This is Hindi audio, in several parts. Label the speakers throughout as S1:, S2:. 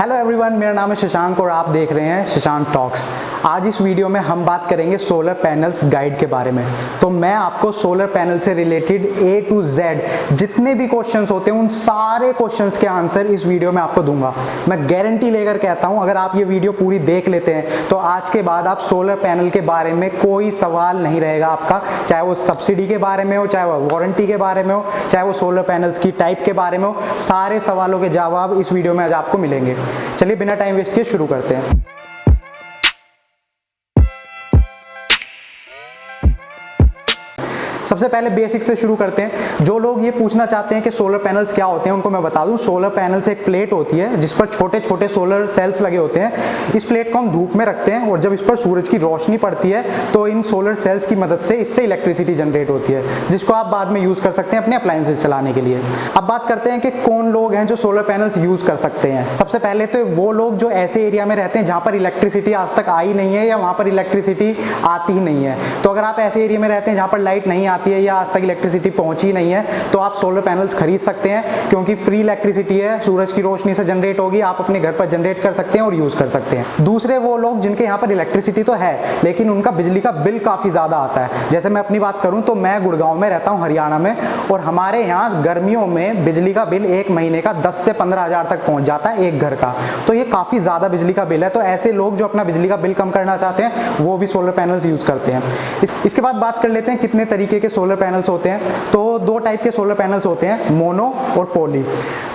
S1: हेलो एवरीवन, मेरा नाम है शशांक और आप देख रहे हैं शशांक टॉक्स। आज इस वीडियो में हम बात करेंगे सोलर पैनल्स गाइड के बारे में। तो मैं आपको सोलर पैनल से रिलेटेड A to Z जितने भी क्वेश्चंस होते हैं उन सारे क्वेश्चंस के आंसर इस वीडियो में आपको दूंगा। मैं गारंटी लेकर कहता हूं, अगर आप ये वीडियो पूरी देख लेते हैं तो आज के बाद आप सोलर पैनल के बारे में कोई सवाल नहीं रहेगा आपका, चाहे वो सब्सिडी के बारे में हो, चाहे वो वारंटी के बारे में हो, चाहे वो सोलर पैनल्स की टाइप के बारे में हो। सारे सवालों के जवाब इस वीडियो में आज आपको मिलेंगे। चलिए बिना टाइम वेस्ट किए शुरू करते हैं। सबसे पहले बेसिक से शुरू करते हैं। जो लोग ये पूछना चाहते हैं कि सोलर पैनल्स क्या होते हैं, उनको मैं बता दूं, सोलर पैनल्स एक प्लेट होती है जिस पर छोटे छोटे सोलर सेल्स लगे होते हैं। इस प्लेट को हम धूप में रखते हैं और जब इस पर सूरज की रोशनी पड़ती है तो इन सोलर सेल्स की मदद से इससे इलेक्ट्रिसिटी जनरेट होती है, जिसको आप बाद में यूज कर सकते हैं अपने अप्लायंसेस चलाने के लिए। अब बात करते हैं कि कौन लोग हैं जो सोलर पैनल्स यूज कर सकते हैं। सबसे पहले तो वो लोग जो ऐसे एरिया में रहते हैं जहां पर इलेक्ट्रिसिटी आज तक आई नहीं है या वहां पर इलेक्ट्रिसिटी आती ही नहीं है। तो अगर आप ऐसे एरिया में रहते हैं जहां पर लाइट नहीं आती है या आज तक इलेक्ट्रिसिटी पहुंची नहीं है तो आप सोलर पैनल्स खरीद सकते हैं, क्योंकि फ्री इलेक्ट्रिसिटी है, सूरज की रोशनी से जनरेट होगी, आप अपने घर पर जनरेट कर सकते हैं और यूज कर सकते हैं। दूसरे वो लोग जिनके यहाँ पर इलेक्ट्रिसिटी तो है लेकिन उनका बिजली का बिल काफी ज्यादा आता है। जैसे मैं अपनी बात करूं तो मैं गुड़गांव में रहता हूं, हरियाणा में, और हमारे यहाँ गर्मियों में बिजली का बिल एक महीने का 10 से 15 हजार तक पहुंच जाता है एक घर का। तो ये काफी ज्यादा बिजली का बिल है। तो ऐसे लोग जो अपना बिजली का बिल कम करना चाहते हैं वो भी सोलर पैनल्स यूज करते हैं। इसके बाद बात कर लेते हैं कितने तरीके के सोलर पैनल्स होते हैं। तो दो टाइप के सोलर पैनल्स होते हैं, मोनो और पॉली।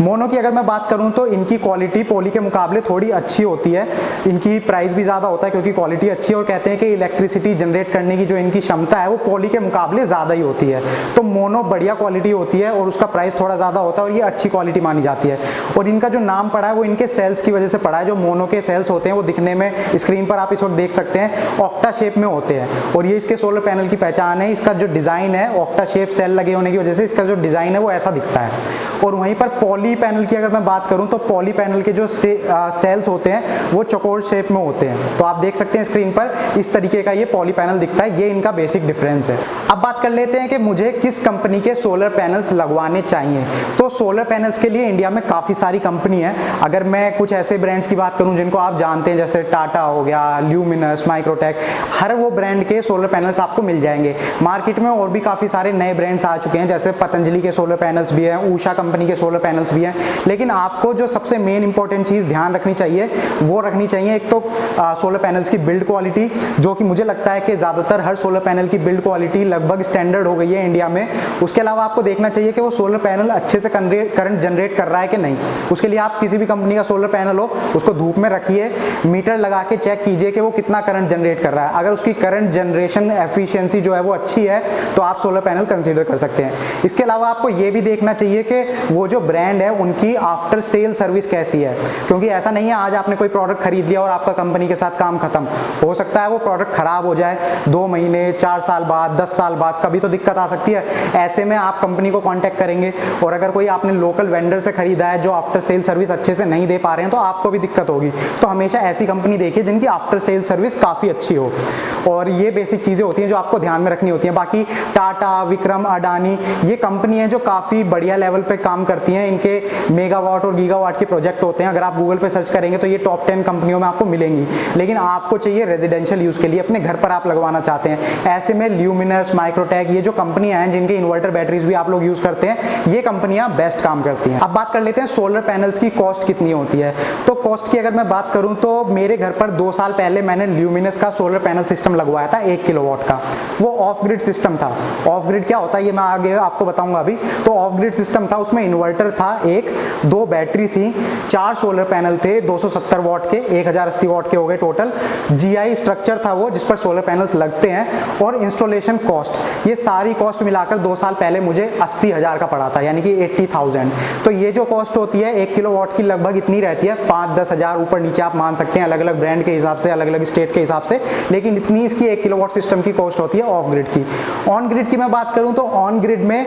S1: मोनो की अगर मैं बात करूं तो इनकी क्वालिटी पॉली के मुकाबले थोड़ी अच्छी होती है, इनकी प्राइस भी ज्यादा होता है क्योंकि क्वालिटी अच्छी है, और कहते हैं कि इलेक्ट्रिसिटी जनरेट करने की जो इनकी क्षमता है वो पॉली के मुकाबले ज्यादा ही होती है। तो मोनो बढ़िया क्वालिटी होती है और उसका प्राइस थोड़ा ज्यादा होता है और ये अच्छी क्वालिटी मानी जाती है। और इनका जो नाम पड़ा है वो इनके सेल्स की वजह से पड़ा है। जो मोनो के सेल्स होते हैं वो दिखने में, स्क्रीन पर आप इस वक्त देख सकते हैं, ऑक्टा शेप में होते हैं और ये इसके सोलर पैनल की पहचान है। इसका जो डिजाइन है, ऑक्टा शेप सेल लगे होने की वजह से इसका जो डिजाइन है वो ऐसा दिखता है। और वहीं पर पॉली पैनल की अगर मैं बात करूं तो पॉली पैनल के जो सेल्स होते हैं वो चौकोर शेप में होते हैं। तो आप देख सकते हैं स्क्रीन पर इस तरीके का ये पॉली पैनल दिखता है। ये इनका बेसिक डिफरेंस है। अब बात कर लेते हैं कि मुझे किस कंपनी के सोलर पैनल्स लगवाने चाहिए। तो सोलर पैनल्स के लिए इंडिया में काफी सारी कंपनी है। अगर मैं कुछ ऐसे ब्रांड्स की बात करूं जिनको आप जानते हैं, जैसे टाटा हो गया, ल्यूमिनस, माइक्रोटेक, हर वो ब्रांड के सोलर पैनल्स आपको मिल जाएंगे। मार्केट में और भी काफी सारे नए ब्रांड्स आ चुके हैं, जैसे पतंजलि के सोलर पैनल्स भी हैं, उषा कंपनी के सोलर पैनल्स भी हैं। लेकिन आपको जो सबसे मेन इंपॉर्टेंट चीज ध्यान रखनी चाहिए वो रखनी चाहिए, एक तो सोलर पैनल्स की बिल्ड क्वालिटी, जो कि मुझे लगता है कि ज्यादातर हर सोलर पैनल की बिल्ड क्वालिटी लगभग स्टैंडर्ड हो गई है इंडिया में। उसके अलावा आपको देखना चाहिए कि वो सोलर पैनल अच्छे से करंट जनरेट कर रहा है कि नहीं। उसके लिए आप किसी भी कंपनी का सोलर पैनल हो उसको धूप में रखिए, मीटर लगा के चेक कीजिए कि वो कितना करंट जनरेट कर रहा है। अगर उसकी करंट जनरेशन एफिशिएंसी जो है वो अच्छी है तो आप सोलर पैनल कंसीडर कर सकते हैं। इसके अलावा आपको ये भी देखना चाहिए कि वो जो ब्रांड है उनकी आफ्टर सेल सर्विस कैसी है, क्योंकि ऐसा नहीं है आज आपने कोई प्रोडक्ट खरीद लिया और आपका कंपनी के साथ काम खत्म। हो सकता है वो प्रोडक्ट खराब हो जाए 2 महीने, 4 साल बाद, 10 साल बाद, कभी तो दिक्कत आ सकती है। ऐसे में आप कंपनी को कांटेक्ट करेंगे और अगर कोई आपने लोकल वेंडर से खरीदा है जो आफ्टर सेल सर्विस अच्छे से नहीं दे पा रहे हैं तो आपको भी दिक्कत होगी। तो हमेशा ऐसी कंपनी देखिए जिनकी आफ्टर सेल सर्विस काफी अच्छी हो। और ये बेसिक चीजें होती हैं जो आपको ध्यान में रखनी होती हैं। बाकी टाटा, विक्रम, अडानी, ये कंपनी है जो काफी बढ़िया लेवल पे काम करती हैं। इनके मेगावाट और गीगावाट के प्रोजेक्ट होते हैं। अगर आप गूगल पे सर्च करेंगे तो ये टॉप 10 कंपनियों में आपको मिलेंगी। लेकिन आपको चाहिए रेजिडेंशियल यूज के लिए, अपने घर पर आप लगवाना चाहते हैं, ऐसे में ल्यूमिनस, माइक्रोटेक, ये जो कंपनियां हैं जिनके इन्वर्टर बैटरीज भी आप लोग यूज करते हैं, ये कंपनियां बेस्ट काम करती हैं। अब बात कर लेते हैं सोलर पैनल्स की कॉस्ट कितनी होती है। तो कॉस्ट की अगर मैं बात करूं तो मेरे घर पर 2 साल पहले मैंने ल्यूमिनस का सोलर पैनल सिस्टम लगवाया था 1 किलोवाट का। वो ऑफ ग्रिड सिस्टम था। ऑफ ग्रिड क्या होता है ये मैं आगे आपको बताऊंगा अभी। तो ऑफ ग्रिड सिस्टम था, उसमें इन्वर्टर था एक, 2 बैटरी थी, 4 सोलर पैनल थे 270 वॉट के, 1080 वॉट के हो गए टोटल। जीआई स्ट्रक्चर था वो जिस पर सोलर पैनल्स लगते हैं, और इंस्टॉलेशन कॉस्ट, ये सारी कॉस्ट मिलाकर 2 साल पहले मुझे 80,000 का पड़ा था, यानी कि 80,000। तो ये जो कॉस्ट होती है 1 किलोवाट की लगभग इतनी रहती है, 5-10 हजार ऊपर नीचे आप मान सकते हैं, अलग अलग ब्रांड के हिसाब से, अलग अलग स्टेट के हिसाब से, लेकिन इतनी इसकी 1 किलोवाट सिस्टम की कॉस्ट होती है ऑफ ग्रिड की। ऑन ऑन ग्रिड की मैं बात करूं तो ऑन ग्रिड में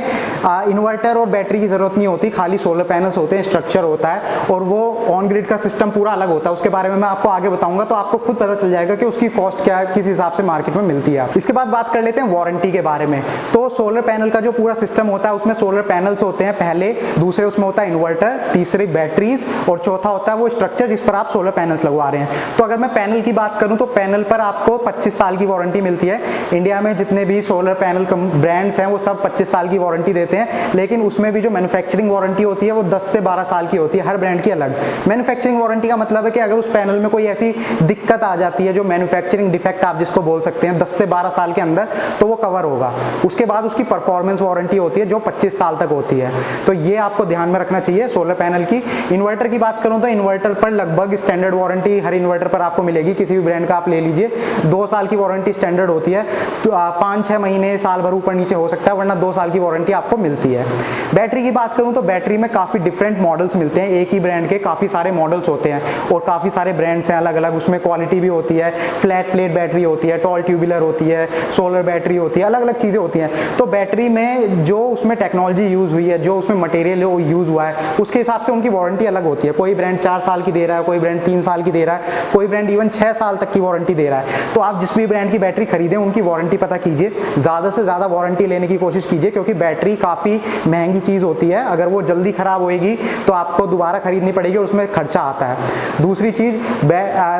S1: इन्वर्टर और बैटरी की जरूरत नहीं होती, खाली सोलर पैनल्स होते हैं, स्ट्रक्चर होता है और वो ऑन ग्रिड का सिस्टम पूरा अलग होता है। उसके बारे में मैं आपको आगे बताऊंगा, तो आपको खुद पता चल जाएगा कि उसकी कॉस्ट क्या है, किस हिसाब से मार्केट में मिलती है। इसके बाद बात कर लेते हैं वारंटी के बारे में। तो सोलर पैनल का जो पूरा सिस्टम होता है उसमें सोलर पैनल्स होते हैं पहले, दूसरे उसमें होता है इन्वर्टर, तीसरी बैटरीज और चौथा होता है वो स्ट्रक्चर जिस पर आप सोलर पैनल्स लगवा रहे हैं। तो अगर मैं पैनल की बात करूं तो पैनल पर आपको 25 साल की वारंटी मिलती है। इंडिया में जितने भी सोलर पैनल ब्रांड्स हैं वो सब 25 साल की वारंटी देते हैं, लेकिन उसमें भी जो मैन्युफैक्चरिंग वारंटी होती है वो 10 से 12 साल की होती है, हर ब्रांड की अलग। मैन्युफैक्चरिंग वारंटी का मतलब है कि अगर उस पैनल में कोई ऐसी दिक्कत आ जाती है, जो मैन्युफैक्चरिंग डिफेक्ट आप जिसको बोल सकते हैं, 10 से 12 साल के अंदर, तो वो कवर होगा। उसके बाद उसकी परफॉर्मेंस वारंटी होती है जो 25 साल तक होती है। तो ये आपको ध्यान में रखना चाहिए सोलर पैनल की। इन्वर्टर की बात करूं तो इन्वर्टर पर लगभग स्टैंडर्ड वारंटी हर इन्वर्टर पर आपको मिलेगी, किसी भी ब्रांड का आप ले लीजिए, 2 साल की वारंटी स्टैंडर्ड होती है। तो 5-6 महीने साल भर ऊपर नीचे हो सकता है, वरना 2 साल की वारंटी आपको मिलती है। बैटरी की बात करूं तो बैटरी में काफी डिफरेंट मॉडल्स मिलते हैं, एक ही ब्रांड के काफी सारे मॉडल्स होते हैं और काफी सारे ब्रांड्स हैं अलग अलग। उसमें क्वालिटी भी होती है, फ्लैट प्लेट बैटरी होती है, टॉल ट्यूबुलर होती है, सोलर बैटरी होती है, अलग अलग चीजें होती हैं। तो बैटरी में जो उसमें टेक्नोलॉजी यूज हुई है, जो उसमें मटेरियल यूज हुआ है, उसके हिसाब से उनकी वारंटी अलग होती है। कोई ब्रांड 4 साल की दे रहा है, कोई ब्रांड 3 साल की दे रहा है, कोई ब्रांड इवन 6 साल तक की वारंटी दे रहा है। तो आप जिस भी ब्रांड की बैटरी खरीदें उनकी वारंटी पता कीजिए, ज्यादा से ज्यादा वारंटी लेने की कोशिश कीजिए, क्योंकि बैटरी काफी महंगी चीज होती है। अगर वो जल्दी खराब होएगी तो आपको दोबारा खरीदनी पड़ेगी और उसमें खर्चा आता है। दूसरी चीज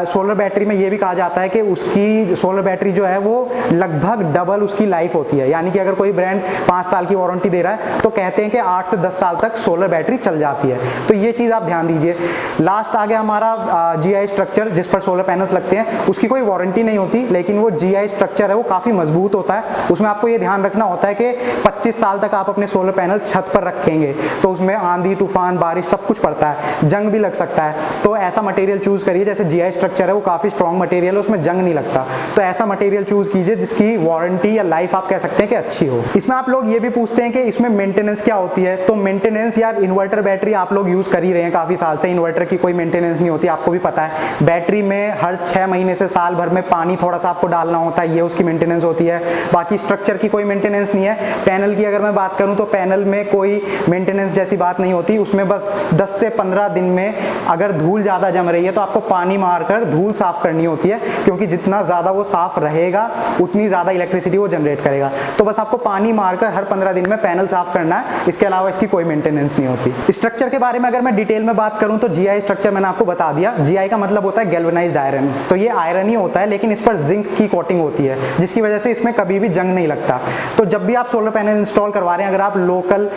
S1: सोलर बैटरी में ये भी कहा जाता है कि उसकी सोलर बैटरी जो है वो लगभग डबल उसकी लाइफ होती है, यानी कि अगर कोई ब्रांड 5 साल की वारंटी दे रहा है तो कहते हैं कि 8 से 10 साल तक सोलर बैटरी चल जाती है। तो ये चीज आप ध्यान दीजिए। लास्ट आ गया हमारा GI स्ट्रक्चर जिस पर सोलर पैनल्स लगते हैं, उसकी कोई वारंटी नहीं होती, लेकिन वो GI स्ट्रक्चर है वो काफी मजबूत होता है। उसमें आपको ये ध्यान रखना होता है कि 25 साल तक आप अपने सोलर पैनल छत पर रखेंगे तो उसमें आंधी तूफान बारिश सब कुछ पड़ता है, जंग भी लग सकता है। तो ऐसा मटेरियल चूज करिए, जैसे GI स्ट्रक्चर है वो काफी स्ट्रॉन्ग मटेरियल है, उसमें जंग नहीं लगता। तो ऐसा मटेरियल चूज कीजिए जिसकी वारंटी या लाइफ आप कह सकते हैं कि अच्छी हो। इसमें आप लोग ये भी पूछते हैं कि इसमें मेंटेनेंस क्या होती है। तो मेंटेनेंस, यार इन्वर्टर बैटरी आप लोग यूज कर ही रहे हैं काफी साल से, इन्वर्टर की कोई मेंटेनेंस नहीं होती, आपको भी पता है। बैटरी में हर 6 महीने से साल भर में पानी थोड़ा सा आपको डालना होता है, ये उसकी मेंटेनेंस होती है। बाकी स्ट्रक्चर की कोई मेंटेनेंस नहीं है। पैनल की अगर मैं बात करूं तो पैनल में कोई मेंटेनेंस जैसी बात नहीं होती, उसमें बस 10 से 15 दिन में अगर धूल ज्यादा जम रही है तो आपको पानी मारकर धूल साफ करनी होती है, क्योंकि जितना ज्यादा वो साफ रहेगा उतनी ज्यादा इलेक्ट्रिसिटी वो जनरेट करेगा। तो बस आपको पानी मारकर हर 15 दिन में पैनल साफ करना है, इसके अलावा इसकी कोई मेंटेनेंस नहीं होती। स्ट्रक्चर के बारे में अगर मैं डिटेल में बात करूं तो GI स्ट्रक्चर मैंने आपको बता दिया। GI का मतलब होता है गैल्वेनाइज्ड आयरन। तो ये आयरन ही होता है, लेकिन इस पर जिंक की कोटिंग होती है, जिसकी वजह से इसमें कभी भी जंग नहीं लगता। तो जब भी आप सोलर पैनल इंस्टॉल करवा रहे हैं, अगर आप लोकल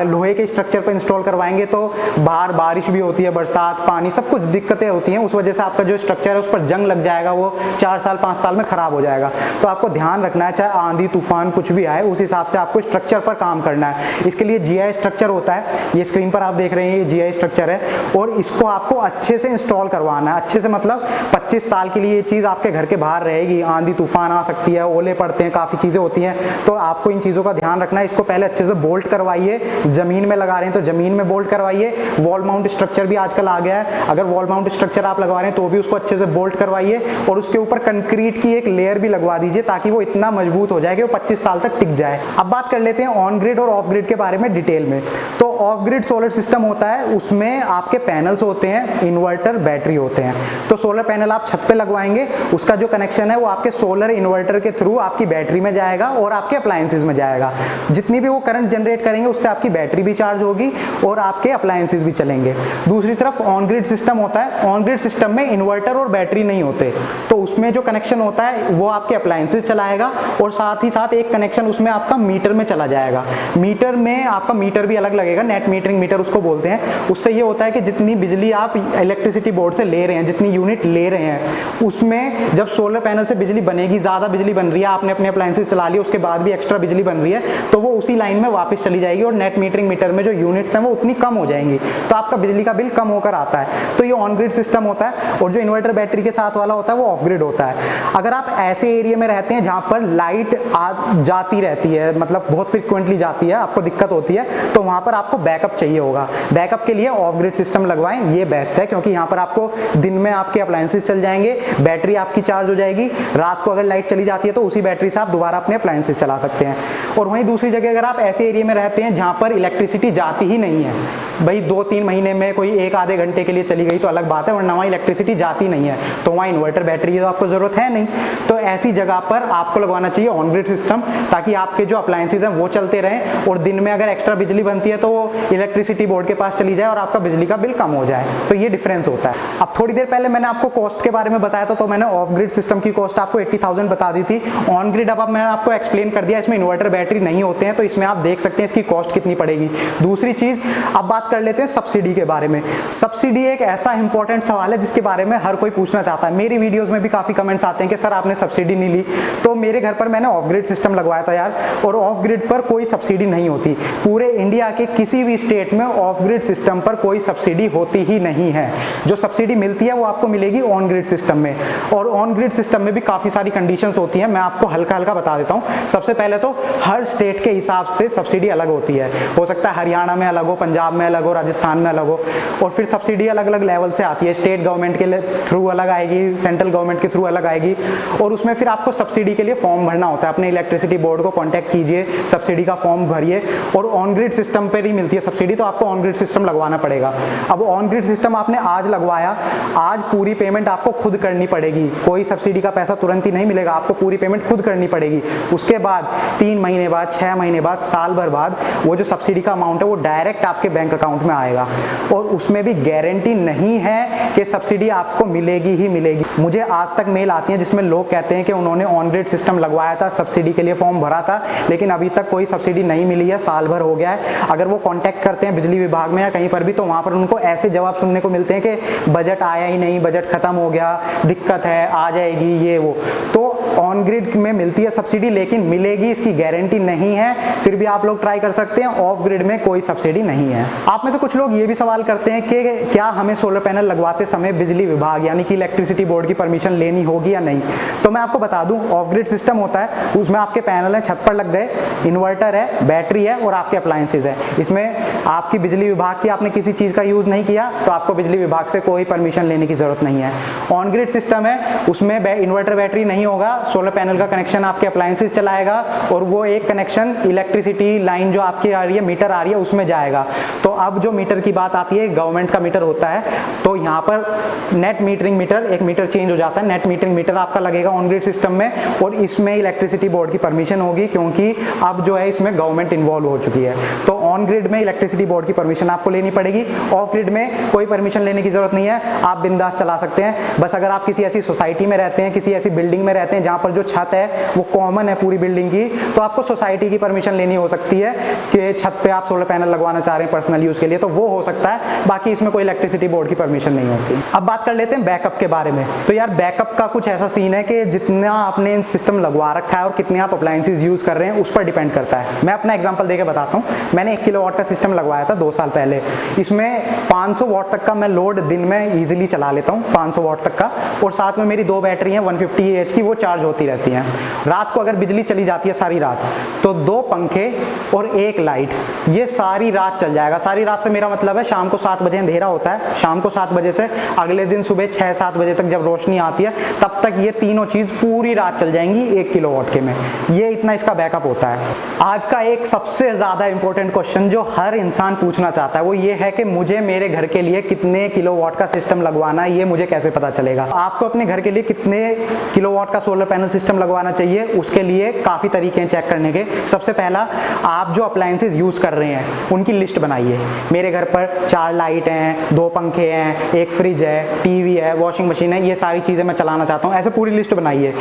S1: लोहे के स्ट्रक्चर पर इंस्टॉल करवाएंगे तो बाहर बारिश भी होती है, बरसात, पानी, सब कुछ दिक्कतें होती हैं, उस वजह से आपका जो स्ट्रक्चर है उस पर जंग लग जाएगा, वो 4 साल 5 साल में खराब हो जाएगा। तो आपको ध्यान रखना है, चाहे आंधी तूफान कुछ भी आए, उस हिसाब से आपको स्ट्रक्चर पर काम करना है। इसके लिए GI स्ट्रक्चर होता है, ये स्क्रीन पर आप देख रहे हैं, ये GI स्ट्रक्चर है और इसको आपको अच्छे से इंस्टॉल करवाना है। अच्छे से मतलब 25 साल के लिए ये चीज आपके घर के बाहर रहेगी, आंधी तूफान आ सकती है, ओले पड़ते हैं, काफी चीजें होती हैं, तो आपको इन चीजों का ध्यान रखना है। इसको पहले अच्छे से बोल्ट करवाइए, जमीन में लगा रहे हैं तो जमीन में बोल्ट करवाइए। वॉल माउंट स्ट्रक्चर भी आजकल आ गया है, अगर वॉल माउंट स्ट्रक्चर आप लगवा रहे हैं तो भी उसको अच्छे से बोल्ट करवाइए और उसके ऊपर कंक्रीट की एक लेयर भी लगवा दीजिए, ताकि वो इतना मजबूत हो जाए कि वो 25 साल तक टिक जाए। अब बात कर लेते हैं ऑन ग्रिड और ऑफ ग्रिड के बारे में डिटेल में। तो ऑफ ग्रिड सोलर सिस्टम होता है, उसमें आपके पैनल्स होते हैं, इन्वर्टर, बैटरी होते हैं। तो सोलर पैनल आप छत पे लगवाएंगे, उसका जो कनेक्शन है वो आपके सोलर इन्वर्टर के थ्रू आपकी बैटरी में जाएगा और आपके अप्लायंसेस में जाएगा। जितनी भी वो करंट जनरेट करेंगे उससे आपकी बैटरी भी चार्ज होगी और आपके अप्लायंसेस भी चलेंगे। दूसरी तरफ ऑन ग्रिड सिस्टम होता है, ऑन ग्रिड सिस्टम में इन्वर्टर और बैटरी नहीं होते, तो उसमें जो कनेक्शन होता है वो आपके अप्लायंसेस चलाएगा और साथ ही साथ एक कनेक्शन उसमें आपका मीटर में चला जाएगा। मीटर में आपका मीटर भी अलग लगेगा, नेट मीटरिंग मीटर उसको बोलते हैं। उससे ये होता है कि जितनी बिजली आप इलेक्ट्रिसिटी बोर्ड से ले रहे हैं, जितनी यूनिट ले रहे हैं, उसमें जब सोलर पैनल से बिजली बनेगी, ज्यादा बिजली बन रही है, आपने अपने अप्लायंसेस चला लिए, उसके बाद भी एक्स्ट्रा बिजली बन रही है, तो वो उसी लाइन में वापस चली जाएगी और नेट मीटरिंग मीटर में जो यूनिट्स हैं वो उतनी कम हो जाएंगी, तो आपका बिजली का बिल कम होकर आता है। तो ये ऑन ग्रिड सिस्टम होता है। और जो इन्वर्टर बैटरी के साथ वाला होता है वो ऑफ ग्रिड होता है। अगर आप ऐसे एरिया में रहते हैं जहां पर लाइट जाती रहती है, मतलब बहुत फ्रिक्वेंटली जाती है, आपको दिक्कत होती है, तो वहां पर आपको आपको बैकअप चाहिए होगा। बैकअप के लिए ऑफ ग्रिड सिस्टम लगवाएं, ये बेस्ट है, क्योंकि यहाँ पर आपको दिन में आपके अप्लायंसेस चल जाएंगे, बैटरी आपकी चार्ज हो जाएगी, रात को अगर लाइट चली जाती है तो उसी बैटरी से आप दोबारा अपने अप्लायंसेस चला सकते हैं। और वहीं दूसरी जगह अगर आप ऐसे एरिया में रहते हैं जहाँ पर इलेक्ट्रिसिटी जाती ही नहीं है, भाई 2-3 महीने में कोई 1-आधे घंटे के लिए चली गई तो अलग बात है, वरना वहाँ इलेक्ट्रिसिटी जाती नहीं है, तो वहाँ इन्वर्टर बैटरी तो आपको जरूरत है नहीं। तो ऐसी जगह पर आपको लगवाना चाहिए ऑन ग्रिड सिस्टम, ताकि आपके जो अप्लायंसेस हैं वो चलते रहें और दिन में अगर एक्स्ट्रा बिजली बनती है तो वो इलेक्ट्रिसिटी बोर्ड के पास चली जाए और आपका बिजली का बिल कम हो जाए। तो ये डिफरेंस होता है। अब थोड़ी देर पहले मैंने आपको कॉस्ट के बारे में बताया था, तो मैंने ऑफ ग्रिड सिस्टम की कॉस्ट आपको 80,000 बता दी थी। ऑन ग्रिड अब मैंने आपको एक्सप्लेन कर दिया, इसमें इन्वर्टर बैटरी नहीं होते हैं, तो इसमें आप देख सकते हैं इसकी कॉस्ट कितनी पड़ेगी। दूसरी चीज, अब बात कर लेते हैं सब्सिडी के बारे में। सब्सिडी एक ऐसा इंपॉर्टेंट सवाल है जिसके बारे में हर कोई पूछना चाहता है। मेरी वीडियोस में भी काफी कमेंट्स आते हैं कि सर आपने सब्सिडी नहीं ली। तो मेरे घर पर मैंने ऑफ ग्रिड सिस्टम लगवाया था यार, और ऑफ ग्रिड पर कोई सब्सिडी नहीं होती। पूरे इंडिया के किसी भी स्टेट में ऑफ ग्रिड सिस्टम पर कोई सब्सिडी होती ही नहीं है। जो सब्सिडी मिलती है वो आपको मिलेगी ऑन ग्रिड सिस्टम में, और ऑन ग्रिड सिस्टम में भी काफी सारी कंडीशंस होती हैं। मैं आपको हल्का हल्का बता देता हूं। सबसे पहले तो हर स्टेट के हिसाब से सब्सिडी अलग होती है। हो सकता है हरियाणा में अलग हो, पंजाब में अलग हो, राजस्थान में अलग हो, और फिर सब्सिडी अलग अलग लेवल से आती है। स्टेट गवर्नमेंट के थ्रू अलग आएगी, सेंट्रल गवर्नमेंट के थ्रू अलग आएगी, और उसमें फिर आपको सब्सिडी के लिए फॉर्म भरना होता है। अपने इलेक्ट्रिसिटी बोर्ड को कॉन्टैक्ट कीजिए, सब्सिडी का फॉर्म भरिए, और ऑन ग्रिड सिस्टम पर ही मिलती है सब्सिडी, तो आपको ऑन ग्रिड सिस्टम लगवाना पड़ेगा। अब ऑन ग्रिड सिस्टम आपने आज लगवाया, आज पूरी पेमेंट आपको खुद करनी पड़ेगी। कोई सब्सिडी का पैसा तुरंत ही नहीं मिलेगा, आपको पूरी पेमेंट खुद करनी पड़ेगी। उसके बाद 3 महीने बाद, 6 महीने बाद, साल भर बाद वो जो सब्सिडी का अमाउंट है वो डायरेक्ट आपके बैंक अकाउंट में आएगा, और उसमें भी गारंटी नहीं है कि सब्सिडी आपको मिलेगी ही मिलेगी। मुझे आज तक मेल आती है जिसमें लोग कहते हैं कि उन्होंने ऑन ग्रिड सिस्टम लगवाया था, सब्सिडी के लिए फॉर्म भरा था, लेकिन अभी तक कोई सब्सिडी नहीं मिली है, साल भर हो गया है। अगर वो कॉन्टैक्ट करते हैं बिजली विभाग में या कहीं पर भी, तो वहां पर उनको ऐसे जवाब सुनने को मिलते हैं कि बजट आया ही नहीं, बजट खत्म हो गया, दिक्कत है, आ जाएगी, ये वो। तो ऑन ग्रिड में मिलती है सब्सिडी, लेकिन मिलेगी इसकी गारंटी नहीं है। फिर भी आप लोग ट्राई कर सकते हैं, ऑफ ग्रिड में कोई सब्सिडी नहीं है। आप में से कुछ लोग ये भी सवाल करते हैं कि क्या हमें सोलर पैनल लगवाते समय बिजली विभाग यानी कि इलेक्ट्रिसिटी बोर्ड की परमिशन लेनी होगी या नहीं। तो मैं आपको बता दूं, ऑफ ग्रिड सिस्टम होता है, उसमें आपके पैनल है, छत पर लग गए, इन्वर्टर है, बैटरी है और आपके अप्लायंसेज है। इसमें आपकी बिजली विभाग की आपने किसी चीज का यूज नहीं किया तो आपको बिजली विभाग से कोई परमिशन लेने की जरूरत नहीं है। ऑन ग्रिड सिस्टम है, उसमें इन्वर्टर बैटरी नहीं होगा, सोलर पैनल का कनेक्शन आपके अप्लायंसेज चलाएगा, और वो एक कनेक्शन इलेक्ट्रिसिटी लाइन जो आपकी आ रही है, मीटर आ रही है, उसमें जाएगा। तो अब जो मीटर की बात आती है, गवर्नमेंट का मीटर होता है, तो यहाँ पर नेट मीटरिंग मीटर, एक मीटर चेंज हो जाता है, नेट मीटरिंग मीटर आपका लगेगा ऑन ग्रिड सिस्टम में, और इसमें इलेक्ट्रिसिटी बोर्ड की परमिशन होगी, क्योंकि अब जो है इसमें गवर्नमेंट इन्वॉल्व हो चुकी है। तो ऑन ग्रिड में इलेक्ट्रिसिटी बोर्ड की परमिशन आपको लेनी पड़ेगी। ऑफ ग्रिड में कोई परमिशन लेने की जरूरत नहीं है, आप बिंदास चला सकते हैं। बस अगर आप किसी ऐसी सोसाइटी में रहते हैं, किसी ऐसी बिल्डिंग में रहते हैं जहां पर जो छत है वो कॉमन है पूरी बिल्डिंग की, तो आपको सोसाइटी की परमिशन लेनी हो सकती है कि छत पे आप सोलर पैनल लगवाना चाह रहे हैं पर्सनल यूज के लिए, तो वो हो सकता है। बाकी इसमें कोई इलेक्ट्रिसिटी बोर्ड की परमिशन नहीं होती। अब बात कर लेते हैं बैकअप के बारे में। तो यार बैकअप का कुछ ऐसा सीन है कि जितना आपने सिस्टम लगवा रखा है और कितने आप अप्लायंसेज यूज कर रहे हैं उस पर डिपेंड करता है। मैं अपना एग्जांपल देके बताता हूँ। मैंने 1 किलोवाट का सिस्टम लगवाया था 2 साल पहले। इसमें 500 वाट तक का मैं लोड दिन में इजीली चला लेता हूँ, 500 वाट तक का, और साथ में मेरी 2 बैटरी हैं 150 AH की, वो चार्ज होती रहती हैं। रात को अगर बिजली चली जाती है सारी रात, तो 2 पंखे और 1 लाइट, ये सारी रात चल जाएगा। सारी रात से मेरा मतलब है शाम को 7 बजे अंधेरा होता है, शाम को 7 बजे से अगले दिन सुबह 6-7 बजे तक जब रोशनी आती है, तब तक ये तीनों चीज पूरी रात चल जाएंगी 1 किलोवाट के में। ये इतना इसका बैकअप होता है। आज का एक सबसे ज्यादा इंपॉर्टेंट क्वेश्चन जो हर इंसान पूछना चाहता है वो ये है कि मुझे मेरे घर के लिए कितने किलोवाट का सिस्टम लगवाना है, ये मुझे कैसे पता चलेगा। आपको अपने घर के लिए कितने किलोवाट का सोलर पैनल सिस्टम लगवाना चाहिए, उसके लिए काफी तरीके हैं चेक करने के। सबसे पहला, आप जो अप्लायंसेज यूज कर रहे हैं उनकी लिस्ट बनाइए। मेरे घर पर 4 लाइट हैं, 2 पंखे हैं, 1 फ्रिज है, टीवी है, वॉशिंग मशीन है, ये सारी चीजें मैं चलाना चाहता हूँ। ऐसे पूरी लिस्ट बनाइए।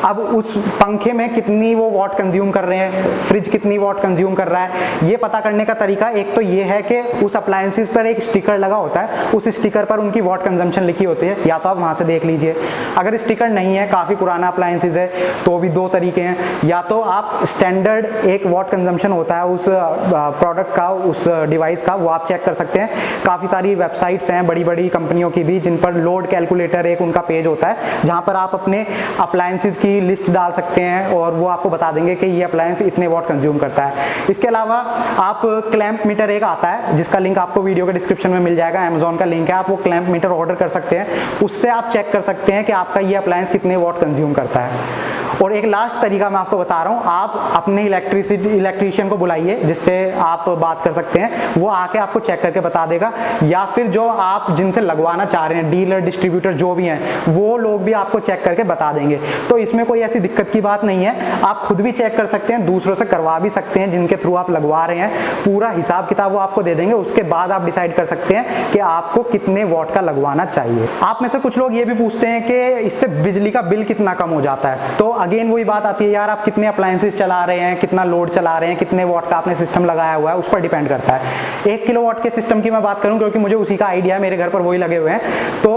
S1: अब उस पंखे में कितनी वो वाट कंज्यूम कर रहे हैं, फ्रिज कितनी वाट कंज्यूम कर रहा है, ये पता करने का तरीका एक तो ये है कि उस अप्लायंसेज पर एक स्टिकर लगा होता है, उस स्टिकर पर उनकी वाट कंजम्पशन लिखी होती है, या तो आप वहां से देख लीजिए। अगर स्टिकर नहीं है, काफी पुराना अप्लायंस अप्लायंसेज है तो भी दो तरीके हैं, या तो आप स्टैंडर्ड 1 वाट कंजम्पशन होता है उस प्रोडक्ट का, उस डिवाइस का, वो आप चेक कर सकते हैं। काफ़ी सारी वेबसाइट्स हैं बड़ी बड़ी कंपनियों की भी, जिन पर लोड कैलकुलेटर एक उनका पेज होता है जहाँ पर आप अपने अप्लायंसेज की लिस्ट डाल सकते हैं और वो आपको बता देंगे कि ये अप्लायंस इतने वाट कंज्यूम करता है। इसके अलावा आप क्लैंप मीटर एक आता है जिसका लिंक आपको वीडियो के डिस्क्रिप्शन में मिल जाएगा, अमेजोन का लिंक है, आप वो क्लैंप मीटर ऑर्डर कर सकते हैं, उससे आप चेक कर सकते हैं कि आपका ये अप्लायंस कितने वाट कंज्यूम करता है। और एक लास्ट तरीका मैं आपको बता रहा हूँ, आप अपने इलेक्ट्रीशियन को बुलाइए जिससे आप बात कर सकते हैं, वो आके आपको चेक करके बता देगा, या फिर जो आप जिनसे लगवाना चाह रहे हैं, डीलर डिस्ट्रीब्यूटर जो भी हैं, वो लोग भी आपको चेक करके बता देंगे। तो इसमें कोई ऐसी दिक्कत की बात नहीं है, आप खुद भी चेक कर सकते हैं, दूसरों से करवा भी सकते हैं जिनके थ्रू आप लगवा रहे हैं, पूरा हिसाब किताब वो आपको दे देंगे, उसके बाद आप डिसाइड कर सकते हैं कि आपको कितने वाट का लगवाना चाहिए। आप में से कुछ लोग ये भी पूछते हैं कि इससे बिजली का बिल कितना कम हो जाता है। तो अगेन वही बात आती है यार, आप कितने अप्लायंसेस चला रहे हैं, कितना लोड चला रहे हैं, कितने वाट का आपने सिस्टम लगाया हुआ है, उस पर डिपेंड करता है। 1 किलोवाट के सिस्टम की मैं बात करूं क्योंकि मुझे उसी का आइडिया है, मेरे घर पर वही लगे हुए हैं। तो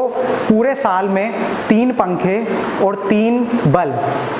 S1: पूरे साल में 3 पंखे और 3 बल्ब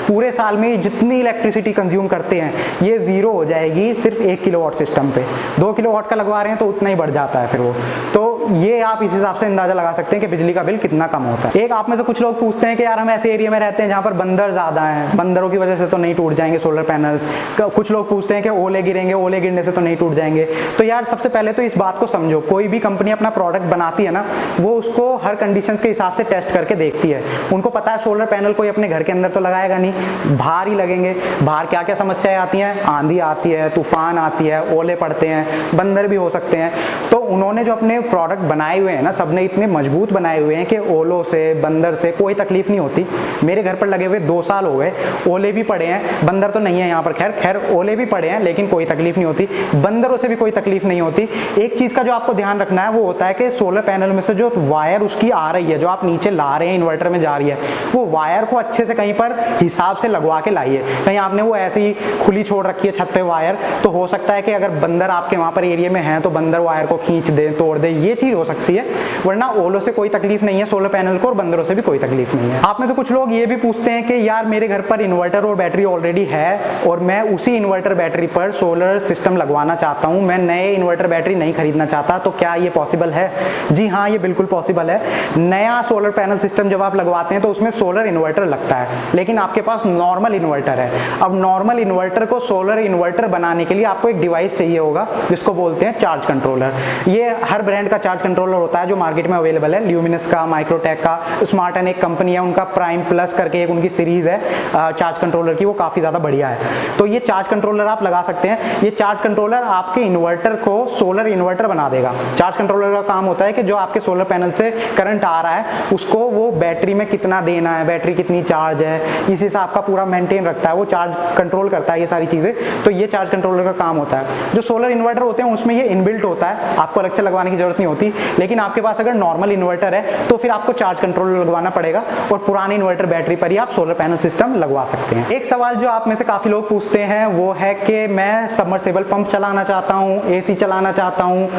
S1: पूरे साल में जितनी इलेक्ट्रिसिटी कंज्यूम करते हैं ये जीरो हो जाएगी सिर्फ 1 किलोवाट सिस्टम पे। 2 किलोवाट का लगवा रहे हैं तो उतना ही बढ़ जाता है फिर वो। तो ये आप इस हिसाब से अंदाजा लगा सकते हैं कि बिजली का बिल कितना कम होता है। एक आप में से कुछ लोग पूछते हैं कि यार हम ऐसे एरिया में रहते हैं जहाँ पर बंदर ज़्यादा हैं, बंदरों की वजह से तो नहीं टूट जाएंगे सोलर पैनल्स। कुछ लोग पूछते हैं कि ओले गिरेंगे, ओले गिरने से तो नहीं टूट जाएंगे। तो यार सबसे पहले तो इस बात को समझो, कोई भी कंपनी अपना प्रोडक्ट बनाती है ना, वो उसको हर कंडीशंस के हिसाब से टेस्ट करके देखती है। उनको पता है सोलर पैनल कोई अपने घर के अंदर तो लगाएगा नहीं, बाहर ही लगेंगे। बाहर क्या क्या समस्याएं आती हैं, आंधी आती है, तूफान आती है, ओले पड़ते हैं, बंदर भी हो सकते हैं। तो उन्होंने जो अपने प्रोडक्ट बनाए हुए हैं ना, सबने इतने मजबूत बनाए हुए हैं कि ओलों से, बंदर से कोई तकलीफ नहीं होती। मेरे घर पर लगे हुए 2 साल हो गए, ओले भी पड़े हैं, बंदर तो नहीं है यहाँ पर, खैर ओले भी पड़े हैं लेकिन कोई तकलीफ नहीं होती, बंदरों से भी कोई तकलीफ नहीं होती। एक चीज़ का जो आपको ध्यान रखना है वो होता है कि सोलर पैनल में से जो वायर उसकी आ रही है, जो आप नीचे ला रहे हैं, इन्वर्टर में जा रही है, वो वायर को अच्छे से कहीं पर हिसाब से लगवा के लाइए। कहीं आपने वो ऐसे ही खुली छोड़ रखी है छत पे वायर, तो हो सकता है कि अगर बंदर आपके वहाँ पर एरिया में हैं तो बंदर वायर को खींच दे, तोड़ दे, ये चीज़ हो सकती है। वरना ओलों से कोई तकलीफ नहीं है सोलर पैनल को और बंदरों से भी कोई तकलीफ नहीं है। आप में से कुछ लोग ये भी पूछते हैं कि यार मेरे घर पर इन्वर्टर और बैटरी ऑलरेडी है और मैं उसी इन्वर्टर बैटरी पर सोलर सिस्टम लगवाना चाहता हूँ, मैं नए इन्वर्टर बैटरी नहीं खरीदना चाहता, तो क्या ये पॉसिबल है? जी हाँ, ये बिल्कुल पॉसिबल है। नया सोलर पैनल सिस्टम जब आप लगवाते हैं तो उसमें सोलर इन्वर्टर लगता है, लेकिन आपके पास नॉर्मल इन्वर्टर है। अब नॉर्मल इन्वर्टर को सोलर इन्वर्टर बनाने के लिए आपको एक डिवाइस चाहिए होगा जिसको बोलते हैं चार्ज कंट्रोलर। ये हर ब्रांड का चार्ज कंट्रोलर होता है जो मार्केट में अवेलेबल है, ल्यूमिनस का, माइक्रोटेक का, स्मार्ट एन एक कंपनी है, उनका प्राइम प्लस करके एक उनकी सीरीज है चार्ज कंट्रोलर की, वो काफ़ी ज़्यादा बढ़िया है। तो ये चार्ज कंट्रोलर आप लगा सकते हैं। ये चार्ज कंट्रोलर आपके इन्वर्टर को सोलर इन्वर्टर बना देगा। चार्ज कंट्रोलर का काम होता है कि जो आपके सोलर पैनल से करंट आ रहा है उसको वो बैटरी में कितना देना है, बैटरी कितनी चार्ज है, इस हिसाब का पूरा मेंटेन रखता है, वो चार्ज कंट्रोल करता है ये सारी चीज़ें। तो ये चार्ज कंट्रोलर का काम होता है। जो सोलर इन्वर्टर होते हैं उसमें ये इनबिल्ट होता है, आपको अलग से लगवाने की जरूरत नहीं होती। लेकिन आपके पास अगर नॉर्मल इन्वर्टर है तो फिर आपको चार्ज कंट्रोलर लगवाना पड़ेगा और पुराने इन्वर्टर बैटरी पर ही आप सोलर पैनल सिस्टम लगवा सकते हैं। एक सवाल जो आप में से काफ़ी लोग पूछते हैं वो है कि मैं सबमर्सिबल पंप चलाना चाहता हूँ, एसी चलाना चाहता हूँ,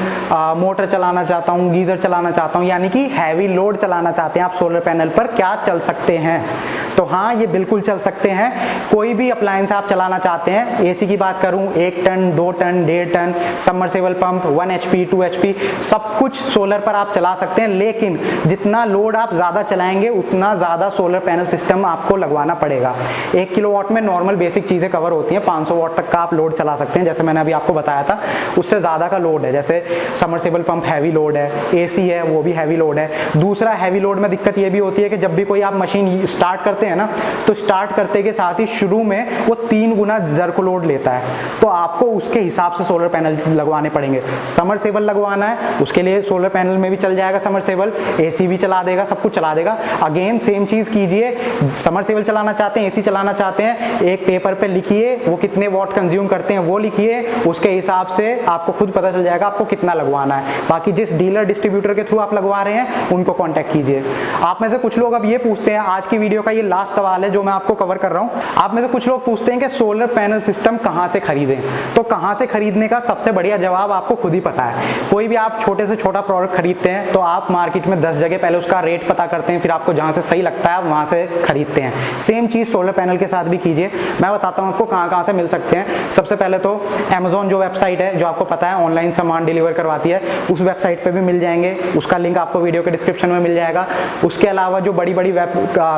S1: मोटर चलाना चाहता हूँ, गीजर चलाना चाहता हूँ, यानी कि हैवी लोड चलाना चाहते हैं आप सोलर पैनल पर, क्या चल सकते हैं? तो हाँ, ये बिल्कुल चल सकते हैं। कोई भी अप्लायंस आप चलाना चाहते हैं, एसी की बात करूँ 1 ton, 2 ton, 1.5 ton, submersible pump 1 HP, 2 HP, सब कुछ सोलर पर आप चला सकते हैं। लेकिन जितना लोड आप ज़्यादा चलाएंगे उतना ज़्यादा सोलर पैनल सिस्टम आपको लगवाना पड़ेगा। 1 किलोवाट में नॉर्मल बेसिक चीज़ें कवर होती हैं, 500 वाट तक का आप लोड चला सकते हैं, जैसे मैंने अभी आपको बताया था। उससे ज़्यादा का लोड है, जैसे सबमर्सिबल पंप हैवी लोड है, एसी है वो भी हैवी लोड है। दूसरा हैवी लोड में दिक्कत ये भी होती है कि जब भी कोई आप मशीन स्टार्ट करते हैं ना, तो स्टार्ट करते के साथ ही शुरू में वो 3 गुना जर्क लोड लेता है, तो आपको उसके हिसाब से सोलर पैनल लगवाने पड़ेंगे। समरसेबल लगवाना है उसके लिए सोलर पैनल में भी चल जाएगा समरसेबल, एसी भी चला देगा, सब कुछ चला देगा। अगेन सेम चीज़ कीजिए, समरसेबल चलाना चाहते हैं, एसी चलाना चाहते हैं, एक पेपर पे लिखिए वो कितने वाट कंज्यूम करते हैं, वो लिखिए, उसके हिसाब से आपको खुद पता चल जाएगा आपको कितना लगवाना है। बाकी जिस डीलर डिस्ट्रीब्यूटर के थ्रू आप लगवा रहे हैं उनको कॉन्टैक्ट कीजिए। आप में से कुछ लोग अब ये पूछते हैं, आज की वीडियो का ये लास्ट सवाल है जो मैं आपको कवर कर रहा हूँ। आप में से कुछ लोग पूछते हैं कि सोलर पैनल सिस्टम कहाँ से खरीदें, तो कहाँ से खरीदने का सबसे बढ़िया जवाब आपको खुद ही पता है। कोई भी आप छोटे से छोटा प्रोडक्ट खरीदते हैं तो आप मार्केट में 10 जगह पहले उसका रेट पता करते हैं, फिर आपको जहाँ से सही लगता है आप वहाँ से खरीदते हैं। सेम चीज़ सोलर पैनल के साथ भी कीजिए। मैं बताता हूँ आपको कहाँ कहाँ से मिल सकते हैं। सबसे पहले तो अमेज़ॉन जो वेबसाइट है, जो आपको पता है ऑनलाइन सामान डिलीवर करवाती है, उस वेबसाइट पे भी मिल जाएंगे, उसका लिंक आपको वीडियो के डिस्क्रिप्शन में मिल जाएगा। उसके अलावा जो बड़ी बड़ी वेब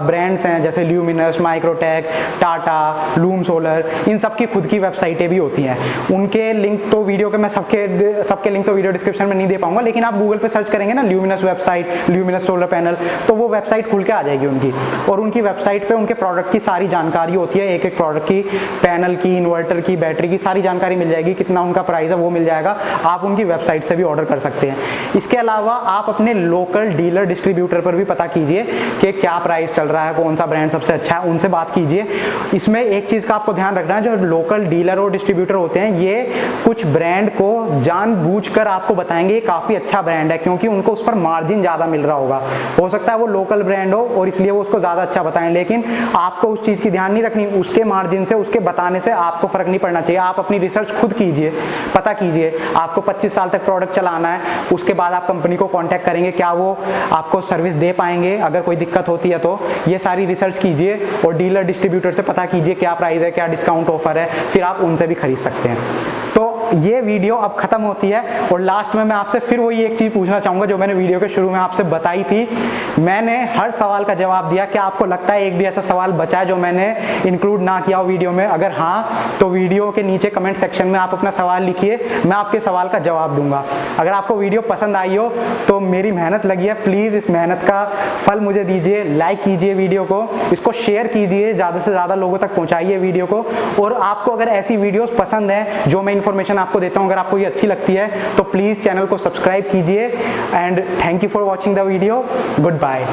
S1: ब्रांड्स हैं जैसे Luminous, Microtek, Tata, Loom Solar, इन सब की खुद की वेबसाइटें भी होती हैं। उनके लिंक तो वीडियो के मैं सबके लिंक तो वीडियो डिस्क्रिप्शन में नहीं दे पाऊंगा, लेकिन आप गूगल पे सर्च करेंगे ना luminous website, luminous solar panel, तो वो वेबसाइट खुल के आ जाएगी उनकी। और उनकी वेबसाइट पे उनके प्रोडक्ट की सारी जानकारी होती है, एक एक प्रोडक्ट की, पैनल की, इन्वर्टर की, बैटरी की सारी जानकारी मिल जाएगी, कितना उनका प्राइस है वो मिल जाएगा। आप उनकी वेबसाइट से भी ऑर्डर कर सकते हैं। इसके अलावा आप अपने लोकल डीलर डिस्ट्रीब्यूटर पर भी पता कीजिए कि क्या प्राइस चल रहा है, कौन सा ब्रांड सबसे अच्छा है, उनसे बात कीजिए। इसमें एक चीज़ का आपको ध्यान रखना है, जो लोकल डीलर और डिस्ट्रीब्यूटर होते हैं ये कुछ ब्रांड को जानबूझकर आपको बताएंगे ये काफ़ी अच्छा ब्रांड है, क्योंकि उनको उस पर मार्जिन ज़्यादा मिल रहा होगा। हो सकता है वो लोकल ब्रांड हो और इसलिए वो उसको ज़्यादा अच्छा बताएं, लेकिन आपको उस चीज़ की ध्यान नहीं रखनी। उसके मार्जिन से, उसके बताने से आपको फ़र्क नहीं पड़ना चाहिए। आप अपनी रिसर्च खुद कीजिए, पता कीजिए। आपको 25 साल तक प्रोडक्ट चलाना है, उसके बाद आप कंपनी को कांटेक्ट करेंगे, क्या वो आपको सर्विस दे पाएंगे, अगर कोई दिक्कत होती है तो। ये सारी रिसर्च कीजिए और डीलर डिस्ट्रीब्यूटर से पता कीजिए क्या प्राइस है, क्या डिस्काउंट ऑफर है, फिर आप उनसे भी खरीद सकते हैं। तो ये वीडियो अब खत्म होती है और लास्ट में मैं आपसे फिर वही एक चीज़ पूछना चाहूँगा जो मैंने वीडियो के शुरू में आपसे बताई थी। मैंने हर सवाल का जवाब दिया, क्या आपको लगता है एक भी ऐसा सवाल बचा है जो मैंने इंक्लूड ना किया हो वीडियो में? अगर हाँ, तो वीडियो के नीचे कमेंट सेक्शन में आप अपना सवाल लिखिए, मैं आपके सवाल का जवाब दूंगा। अगर आपको वीडियो पसंद आई हो तो मेरी मेहनत लगी है, प्लीज़ इस मेहनत का फल मुझे दीजिए। लाइक कीजिए वीडियो को, इसको शेयर कीजिए, ज़्यादा से ज़्यादा लोगों तक पहुँचाइए वीडियो को। और आपको अगर ऐसी वीडियोज़ पसंद हैं जो मैं इन्फॉर्मेशन आपको देता हूँ, अगर आपको ये अच्छी लगती है तो प्लीज़ चैनल को सब्सक्राइब कीजिए। And thank you for watching the video. Good bye.